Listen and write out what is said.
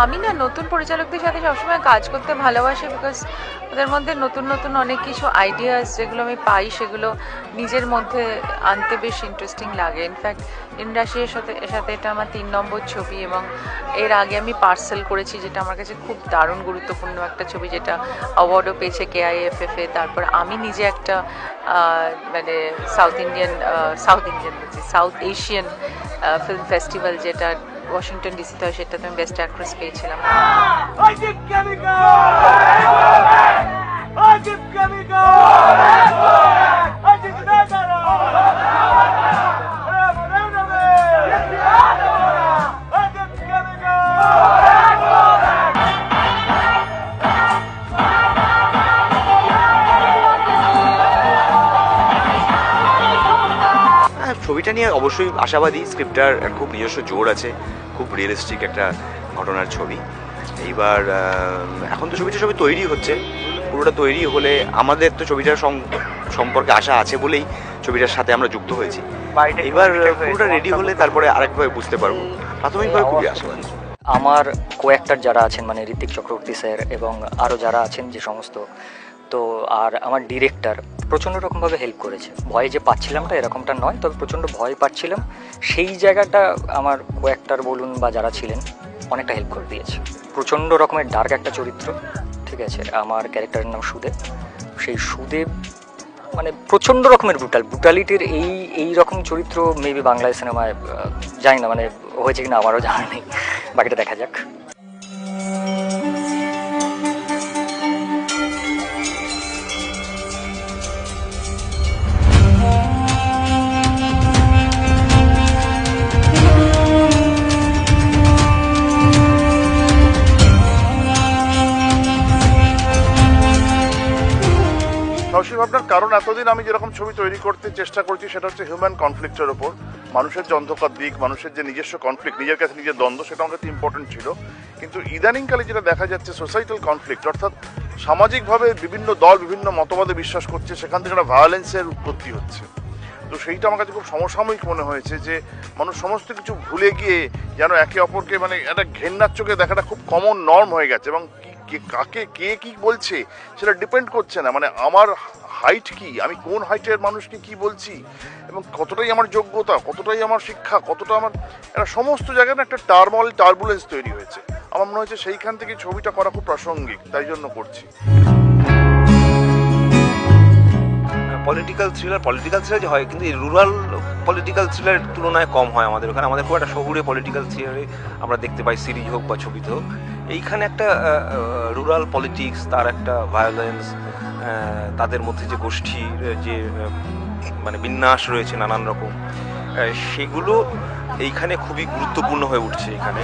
আমি না নতুন পরিচালকদের সাথে সবসময় কাজ করতে ভালোবাসি, বিকজ ওদের মধ্যে নতুন নতুন অনেক কিছু আইডিয়াস যেগুলো আমি পাই সেগুলো নিজের মধ্যে আনতে বেশ ইন্টারেস্টিং লাগে। ইনফ্যাক্ট ইন্ডাস্ট্রির সাথে এটা আমার 3 নম্বর ছবি, এবং এর আগে আমি পার্সেল করেছি, যেটা আমার কাছে খুব দারুণ গুরুত্বপূর্ণ একটা ছবি, যেটা অ্যাওয়ার্ডও পেয়েছে KIFF এ। তারপর আমি নিজে একটা মানে সাউথ এশিয়ান ফিল্ম ফেস্টিভ্যাল, যেটা ওয়াশিংটন ডিসিতে হয়, সেটাতে আমি বেস্ট অ্যাক্ট্রেস পেয়েছিলাম। ছবিটা নিয়ে অবশ্যই আশাবাদী। স্ক্রিপ্টটার খুব নিজস্ব জোর আছে, খুব রিয়েলিস্টিক একটা ঘটনার ছবি। এইবার এখন তো ছবিটা সবই তৈরি হচ্ছে, পুরোটা তৈরি হলে আমাদের তো ছবিটার সম্পর্কে আশা আছে বলেই ছবিটার সাথে আমরা যুক্ত হয়েছি। এবার পুরোটা রেডি হলে তারপরে আরেকভাবে বুঝতে পারবো। প্রাথমিকভাবে খুবই আশাবাদী। আমার কো-অ্যাক্টর যারা আছেন, মানে ঋত্বিক চক্রবর্তী স্যার এবং আরও যারা আছেন যে সমস্ত, তো আর আমার ডিরেক্টর প্রচণ্ড রকমভাবে হেল্প করেছে। ভয় যে পাচ্ছিলামটা এরকমটা নয়, তবে প্রচণ্ড ভয় পাচ্ছিলাম, সেই জায়গাটা আমার কো-অ্যাক্টর বলুন বা যারা ছিলেন অনেকটা হেল্প করে দিয়েছে। প্রচণ্ড রকমের ডার্ক একটা চরিত্র, ঠিক আছে। আমার ক্যারেক্টারের নাম সুদেব। সেই সুদেব মানে প্রচণ্ড রকমের ব্রুটালিটির এই রকম চরিত্র মেবি বাংলায় সিনেমায় জানি না, মানে হয়েছে কিনা আমারও জানা নেই, বাকিটা দেখা যাক। সাহসী ভাবনার কারণ, এতদিন আমি যেরকম ছবি তৈরি করতে চেষ্টা করছি সেটা হচ্ছে হিউম্যান কনফ্লিক্টের ওপর। মানুষের যে অন্ধকার দিক, মানুষের যে নিজস্ব কনফ্লিক্ট, নিজের কাছে নিজের দ্বন্দ্ব, সেটা আমার কাছে ইম্পর্টেন্ট ছিল। কিন্তু ইদানিংকালে যেটা দেখা যাচ্ছে সোসাইটাল কনফ্লিক্ট, অর্থাৎ সামাজিকভাবে বিভিন্ন দল বিভিন্ন মতবাদে বিশ্বাস করছে, সেখান থেকে একটা ভায়োলেন্সের উৎপত্তি হচ্ছে। তো সেইটা আমার কাছে খুব সমসাময়িক মনে হয়েছে, যে মানুষ সমস্ত কিছু ভুলে গিয়ে যেন একে অপরকে মানে একটা ঘেন্নার চোখে দেখাটা খুব কমন নর্ম হয়ে গেছে, এবং কাকে কে কি বলছে সেটা ডিপেন্ড করছে না, মানে আমার হাইট কি, আমি কোন হাইটের মানুষকে কি বলছি, এবং কতটাই আমার যোগ্যতা, কতটাই আমার শিক্ষা, কতটা আমার, একটা সমস্ত জায়গায় একটা টার্বুলেন্স তৈরি হয়েছে। আমার মনে হয়েছে সেইখান থেকে ছবিটা করা খুব প্রাসঙ্গিক, তাই জন্য করছি। পলিটিক্যাল থ্রিলার যে হয়, কিন্তু এই রুরাল পলিটিক্যাল থ্রিলারের তুলনায় কম হয় আমাদের ওখানে। আমাদের খুব একটা শহুরে পলিটিক্যাল থ্রিলারে আমরা দেখতে পাই, সিরিজ হোক বা ছবিতে হোক। এইখানে একটা রুরাল পলিটিক্স, তার একটা ভায়োলেন্স, তাদের মধ্যে যে গোষ্ঠীর যে মানে বিন্যাস রয়েছে নানান রকম, সেগুলো এইখানে খুবই গুরুত্বপূর্ণ হয়ে উঠছে এখানে।